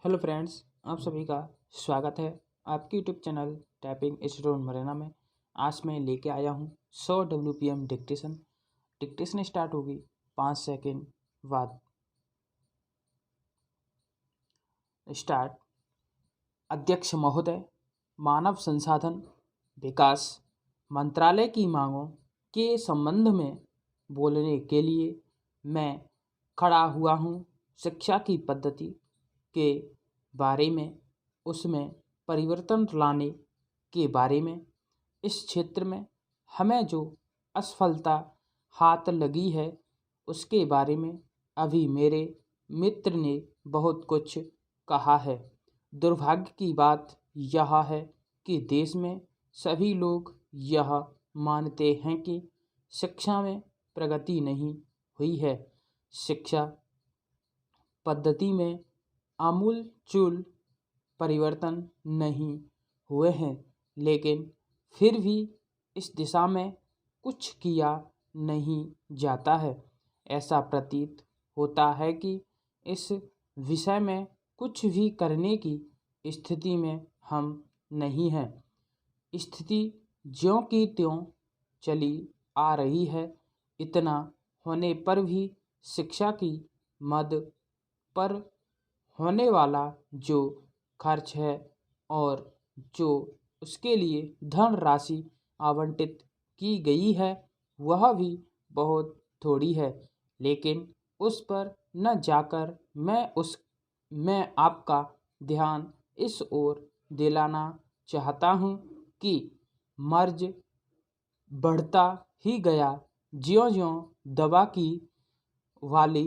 Hello friends, आप सभी का स्वागत है आपके यूट्यूब चैनल टाइपिंग स्टूडेंट मरेना में। आज मैं लेके आया हूँ 100 WPM डिक्टेशन। डिक्टेशन स्टार्ट होगी 5 सेकंड बाद। स्टार्ट। अध्यक्ष महोदय, मानव संसाधन विकास मंत्रालय की मांगों के संबंध में बोलने के लिए मैं खड़ा हुआ हूँ। शिक्षा की पद्धति के बारे में, उसमें परिवर्तन लाने के बारे में, इस क्षेत्र में हमें जो असफलता हाथ लगी है उसके बारे में अभी मेरे मित्र ने बहुत कुछ कहा है। दुर्भाग्य की बात यह है कि देश में सभी लोग यह मानते हैं कि शिक्षा में प्रगति नहीं हुई है। शिक्षा पद्धति में आमूलचूल परिवर्तन नहीं हुए हैं, लेकिन फिर भी इस दिशा में कुछ किया नहीं जाता है। ऐसा प्रतीत होता है कि इस विषय में कुछ भी करने की स्थिति में हम नहीं हैं। स्थिति ज्यों की त्यों चली आ रही है। इतना होने पर भी शिक्षा की मद पर होने वाला जो खर्च है और जो उसके लिए धनराशि आवंटित की गई है वह भी बहुत थोड़ी है। लेकिन उस पर न जाकर मैं आपका ध्यान इस ओर दिलाना चाहता हूँ कि मर्ज बढ़ता ही गया। ज्यों-ज्यों दवा की वाली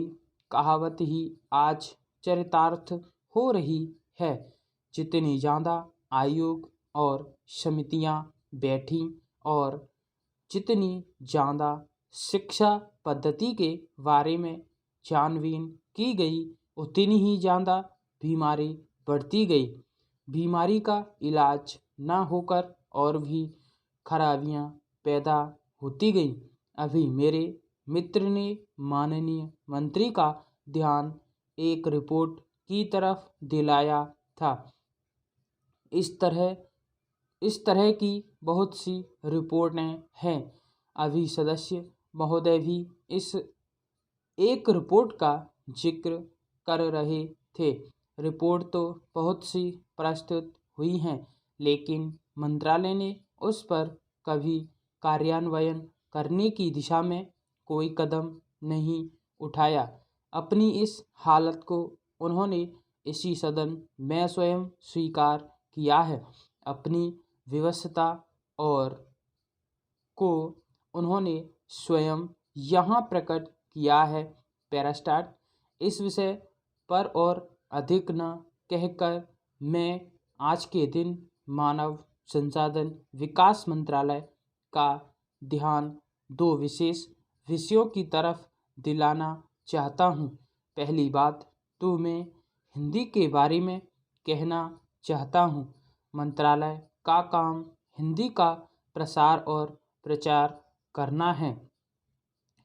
कहावत ही आज चरितार्थ हो रही है। जितनी ज़्यादा आयोग और समितियां बैठी और जितनी ज़्यादा शिक्षा पद्धति के बारे में छानबीन की गई, उतनी ही ज़्यादा बीमारी बढ़ती गई। बीमारी का इलाज न होकर और भी खराबियां पैदा होती गई। अभी मेरे मित्र ने माननीय मंत्री का ध्यान एक रिपोर्ट की तरफ दिलाया था। इस तरह की बहुत सी रिपोर्टें हैं। अभी सदस्य महोदय भी इस एक रिपोर्ट का जिक्र कर रहे थे। रिपोर्ट तो बहुत सी प्रस्तुत हुई हैं, लेकिन मंत्रालय ने उस पर कभी कार्यान्वयन करने की दिशा में कोई कदम नहीं उठाया। अपनी इस हालत को उन्होंने इसी सदन में स्वयं स्वीकार किया है। अपनी विवशता और को उन्होंने स्वयं यहाँ प्रकट किया है। पैरास्टार्ट। इस विषय पर और अधिक न कहकर मैं आज के दिन मानव संसाधन विकास मंत्रालय का ध्यान दो विशेष विषयों की तरफ दिलाना चाहता हूँ। पहली बात तो मैं हिंदी के बारे में कहना चाहता हूँ। मंत्रालय का काम हिंदी का प्रसार और प्रचार करना है।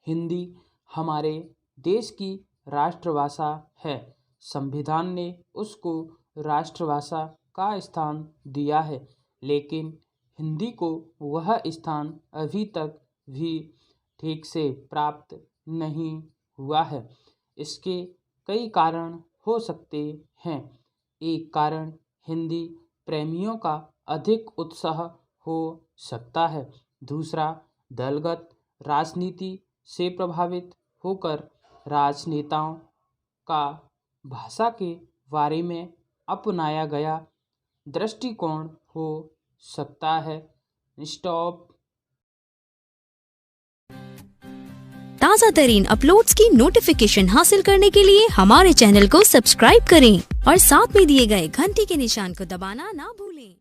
हिंदी हमारे देश की राष्ट्रभाषा है। संविधान ने उसको राष्ट्रभाषा का स्थान दिया है, लेकिन हिंदी को वह स्थान अभी तक भी ठीक से प्राप्त नहीं हुआ है। इसके कई कारण हो सकते हैं। एक कारण हिंदी प्रेमियों का अधिक उत्साह हो सकता है। दूसरा, दलगत राजनीति से प्रभावित होकर राजनेताओं का भाषा के बारे में अपनाया गया दृष्टिकोण हो सकता है। स्टॉप। ताज़ा तरीन अपलोड्स की नोटिफिकेशन हासिल करने के लिए हमारे चैनल को सब्सक्राइब करें और साथ में दिए गए घंटी के निशान को दबाना ना भूलें।